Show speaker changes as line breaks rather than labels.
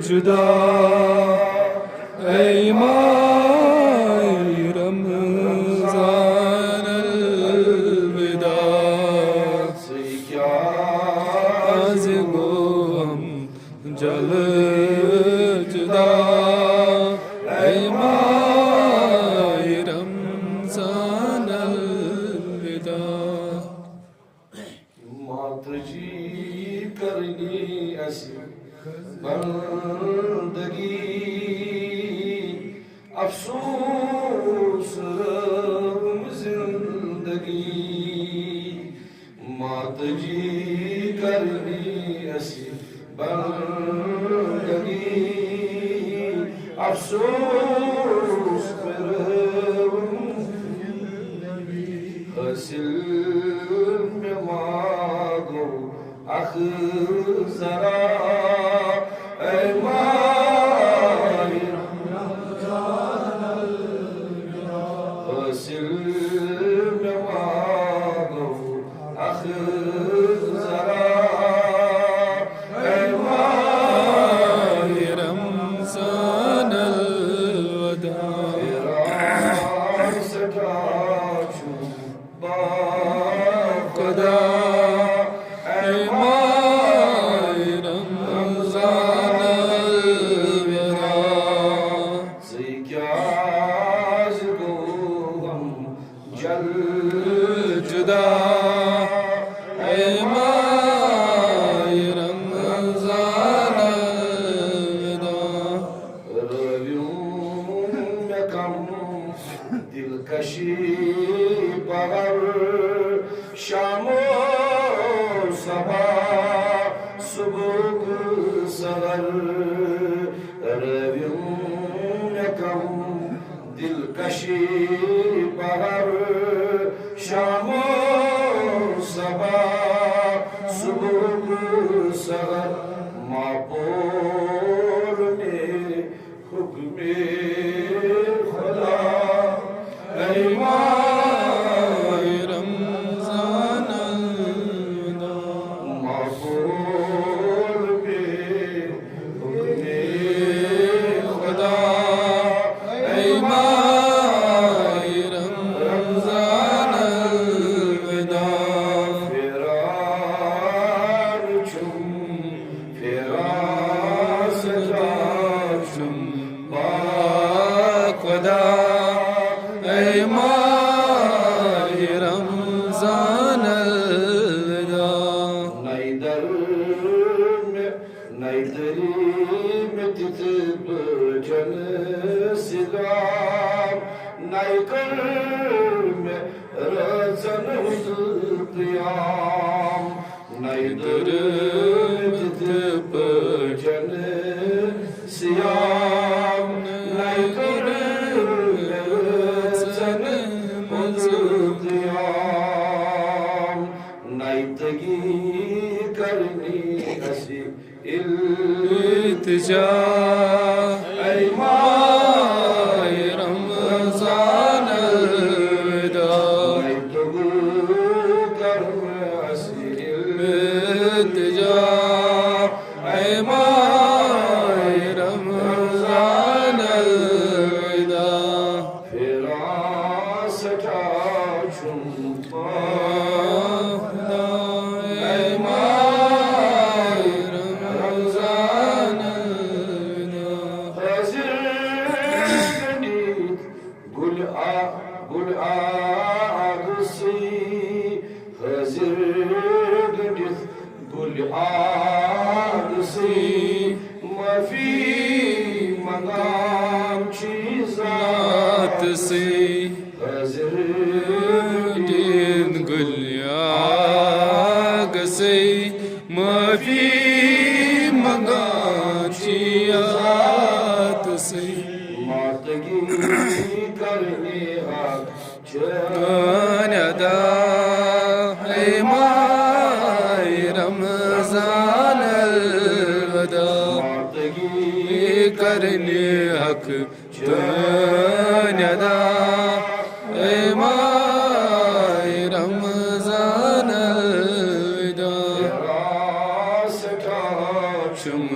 जुदा ey माह रमज़ान अलविदा से क्या आज गो हम जल जुदा ey माह रमज़ान अलविदा मातजी करनी ऐसी बंदगी अफसोस रम जिंदगी मातजी करनी ऐसी बंदगी अफसोस रम जिंदगी हसिल में मांगो अख जरा जुदा ey माह रमज़ान अलविदा रवियों में कम दिलकशी बहर शामो सबा सुबह सहर रवियों में कम दिलकशी बहर शामो सबा सुबह सहर मापोर में हुक्मे खुदा ey माह रमज़ान अलविदा मापोर में हुक्मे खुदा ey माह रमज़ान अलविदा फिरार चुम फिरासता चुम खुदा ey माह रमज़ान अलविदा नैदरी में तितब जन सिदाम नाइकर में रज़न क़याम नैदर तितब जन सियाम नाइकर में रज़न क़याम नाइतगी करनी ऐसी इल्तिजा ey माह रमज़ान अलविदा इल्तिजा ey माह रमज़ान अलविदा फिरासता चुम्मा ey माह रमज़ान अलविदा गुल आगसी हज़िर गडिस गुल आगसी मफी मकाम चीज़ात से हज़िर मातगी करने हक
अदा है माए रमजान अलवदा
मातगी
करने हक अदा है माए रमजान अलवदा
रास का
चुम